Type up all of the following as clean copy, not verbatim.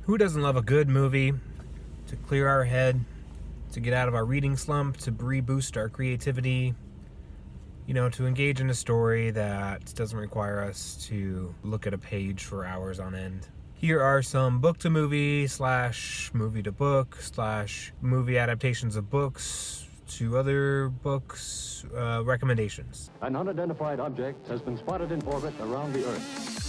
Who doesn't love a good movie to clear our head, to get out of our reading slump, to reboost our creativity, to engage in a story that doesn't require us to look at a page for hours on end? Here are some book-to-movie / movie-to-book / movie adaptations of books to other books recommendations. An unidentified object has been spotted in orbit around the Earth.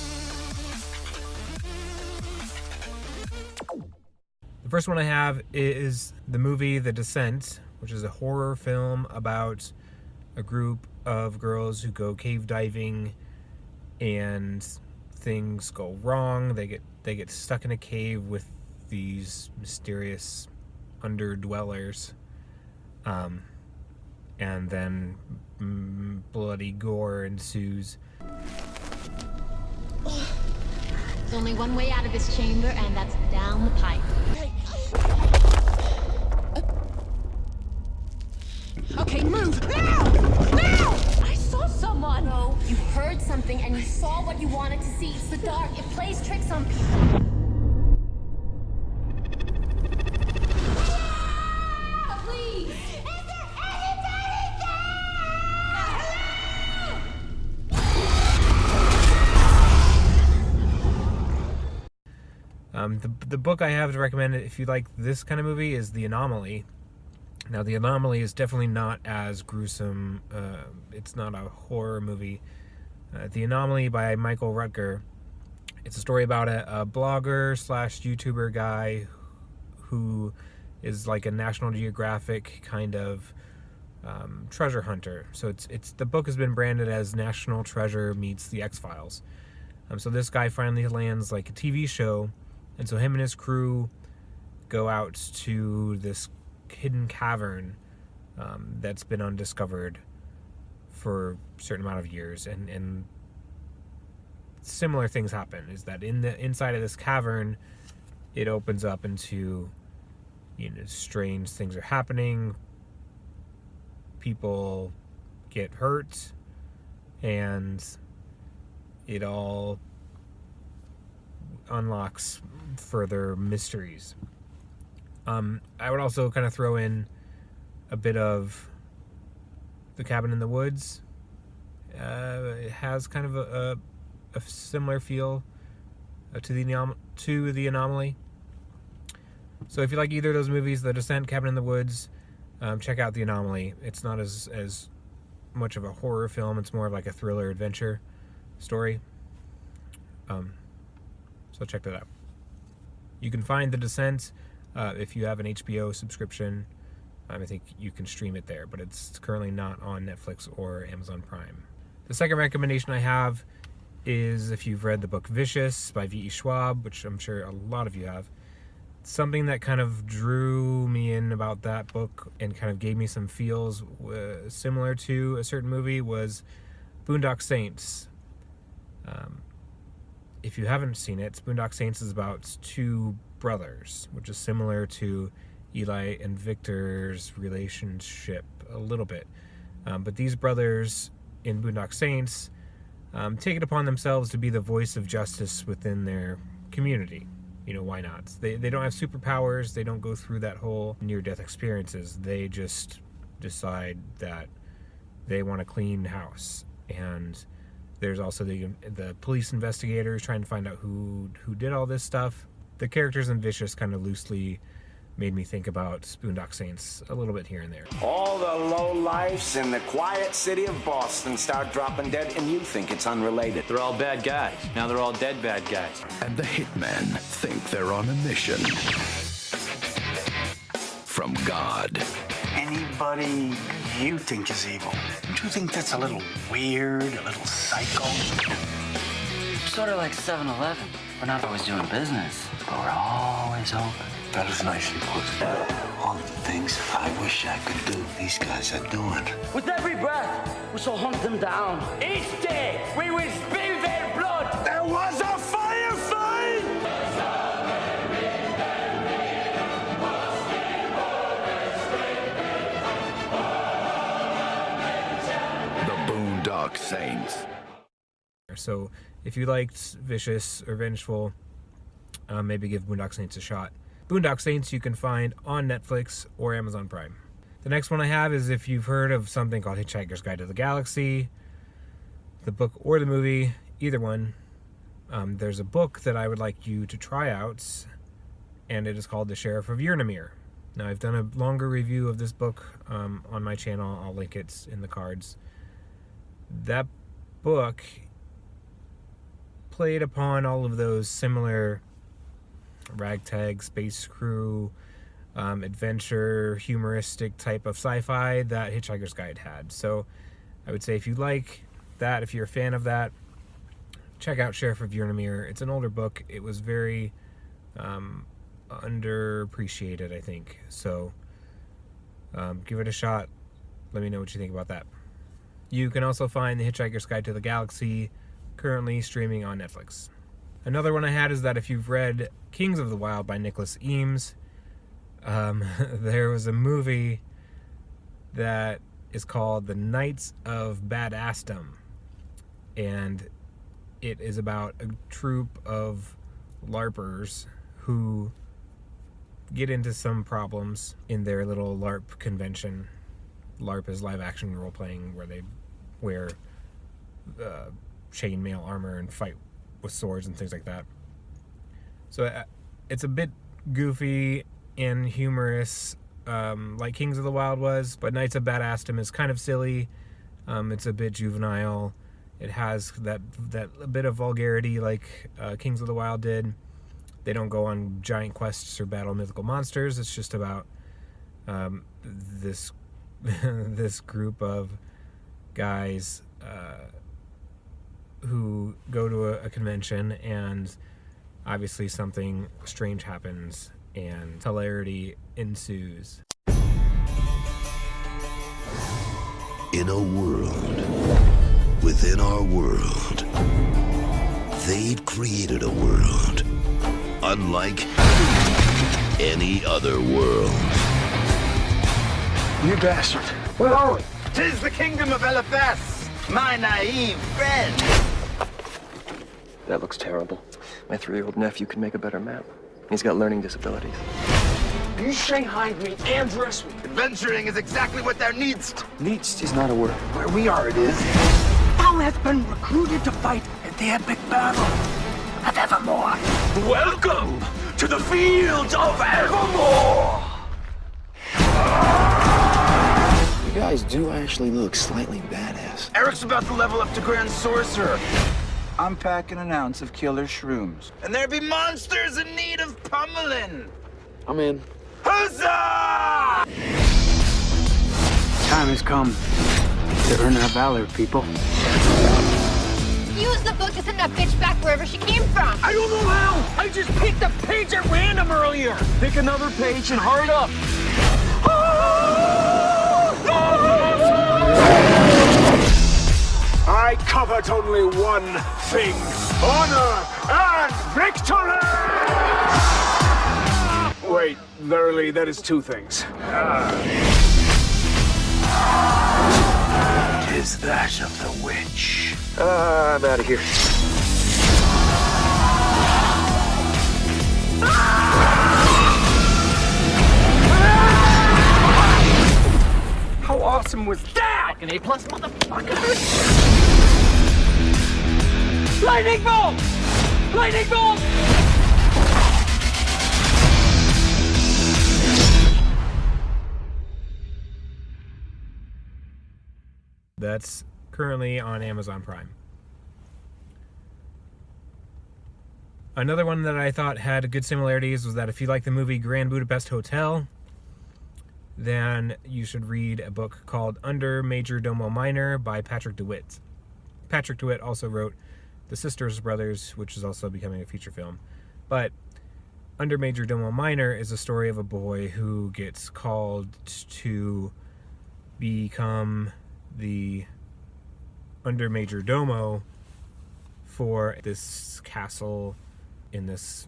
The first one I have is the movie The Descent, which is a horror film about a group of girls who go cave diving and things go wrong. They get stuck in a cave with these mysterious underdwellers, and then bloody gore ensues. There's only one way out of this chamber, and that's down the pipe. Okay, move! Now! Now! I saw someone! No, you heard something and you saw what you wanted to see. It's the dark. It plays tricks on people. Ah! Please! Is there anybody there? The book I have to recommend if you like this kind of movie is The Anomaly. Now, The Anomaly is definitely not as gruesome. It's not a horror movie. The Anomaly by Michael Rutger. It's a story about a blogger / YouTuber guy who is like a National Geographic kind of treasure hunter. So it's the book has been branded as National Treasure meets the X-Files. So this guy finally lands like a TV show, and so him and his crew go out to this hidden cavern that's been undiscovered for a certain amount of years, and similar things happen. Is that in the inside of this cavern, it opens up into strange things are happening, people get hurt, and it all unlocks further mysteries. I would also kind of throw in a bit of The Cabin in the Woods. It has kind of a similar feel to the Anomaly. So if you like either of those movies, The Descent, Cabin in the Woods, check out The Anomaly. It's not as much of a horror film. It's more of like a thriller adventure story. So check that out. You can find The Descent if you have an HBO subscription. I think you can stream it there, but it's currently not on Netflix or Amazon Prime. The second recommendation I have is if you've read the book Vicious by V.E. Schwab, which I'm sure a lot of you have. Something that kind of drew me in about that book and kind of gave me some feels similar to a certain movie was Boondock Saints. If you haven't seen it, Boondock Saints is about two brothers, which is similar to Eli and Victor's relationship a little bit. But these brothers in Boondock Saints take it upon themselves to be the voice of justice within their community. Why not? They don't have superpowers. They don't go through that whole near-death experiences. They just decide that they want a clean house. And there's also the police investigators trying to find out who did all this stuff. The characters in Vicious kind of loosely made me think about Boondock Saints a little bit here and there. All the lowlifes in the quiet city of Boston start dropping dead, and you think it's unrelated. They're all bad guys. Now they're all dead bad guys. And the hitmen think they're on a mission from God. Anybody you think is evil, don't you think that's a little weird, a little psycho? Sort of like 7-Eleven. We're not always doing business, but we're always open. That is nicely put. All the things I wish I could do, these guys are doing. With every breath, we shall hunt them down. Each day, we will spill their blood. There was a firefight! The Boondock Saints. So if you liked Vicious or Vengeful, maybe give Boondock Saints a shot. Boondock Saints you can find on Netflix or Amazon Prime. The next one I have is if you've heard of something called Hitchhiker's Guide to the Galaxy, the book or the movie, either one. There's a book that I would like you to try out, and it is called The Sheriff of Yurnamir. Now, I've done a longer review of this book on my channel. I'll link it in the cards. That book played upon all of those similar ragtag space crew, adventure, humoristic type of sci-fi that Hitchhiker's Guide had. So I would say if you like that, if you're a fan of that, check out Sheriff of Yurnamir. It's an older book. It was very underappreciated, I think. So give it a shot. Let me know what you think about that. You can also find The Hitchhiker's Guide to the Galaxy currently streaming on Netflix. Another one I had is that if you've read Kings of the Wild by Nicholas Eames, there was a movie that is called The Knights of Badassdom, and it is about a troop of LARPers who get into some problems in their little LARP convention. LARP is live action role playing, where they wear chainmail armor and fight with swords and things like that. So it's a bit goofy and humorous, like Kings of the Wild was, but Knights of Badassdom is kind of silly. It's a bit juvenile. It has that bit of vulgarity like Kings of the Wild did. They don't go on giant quests or battle mythical monsters. It's just about this this group of guys who go to a convention, and obviously something strange happens and hilarity ensues. In a world within our world, they've created a world unlike any other world. You bastard. Where are we? 'Tis the kingdom of Eliphas, my naive friend. That looks terrible. My 3-year-old nephew can make a better map. He's got learning disabilities. You Shanghai'd me and dressed me. Adventuring is exactly what thou needst. Needs is not a word. Where we are, it is. Thou hast been recruited to fight at the epic battle of Evermore. Welcome to the fields of Evermore! You guys do actually look slightly badass. Eric's about to level up to Grand Sorcerer. I'm packing an ounce of killer shrooms. And there be monsters in need of pummeling. I'm in. Huzzah! Time has come to earn our valor, people. Use the book to send that bitch back wherever she came from. I don't know how! I just picked a page at random earlier! Pick another page and hurry up! I covet only one thing: honor and victory! Wait, literally, that is two things. Tis that of the witch. I'm out of here. How awesome was that? Fucking A+, motherfucker! Lightning bolt! Lightning bolt! That's currently on Amazon Prime. Another one that I thought had good similarities was that if you like the movie Grand Budapest Hotel, then you should read a book called Under Major Domo Minor by Patrick DeWitt. Patrick DeWitt also wrote The Sisters Brothers, which is also becoming a feature film. But Under Major Domo Minor is a story of a boy who gets called to become the under major domo for this castle in this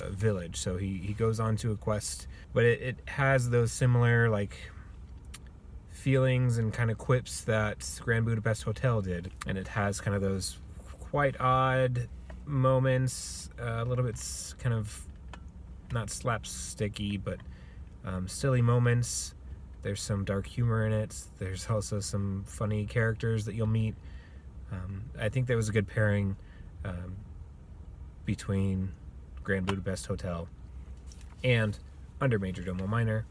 village. So he goes on to a quest, but it has those similar like feelings and kind of quips that Grand Budapest Hotel did, and it has kind of those quite odd moments, a little bit kind of not slapsticky, but silly moments. There's some dark humor in it. There's also some funny characters that you'll meet. I think there was a good pairing between Grand Budapest Hotel and Under Majordomo Minor.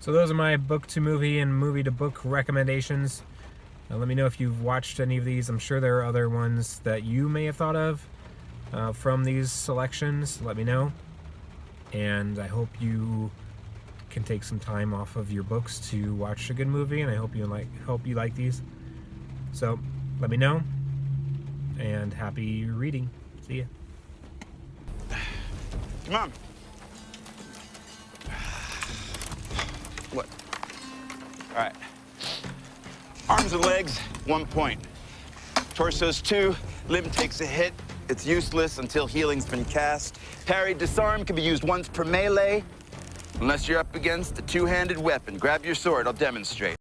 So those are my book to movie and movie to book recommendations. Let me know if you've watched any of these. I'm sure there are other ones that you may have thought of from these selections. Let me know. And I hope you can take some time off of your books to watch a good movie, and I hope you like these. So let me know, and happy reading. See ya. Come on. What? All right. Arms and legs, 1 point. Torso's 2, limb takes a hit. It's useless until healing's been cast. Parry, disarm can be used once per melee, unless you're up against a two-handed weapon. Grab your sword, I'll demonstrate.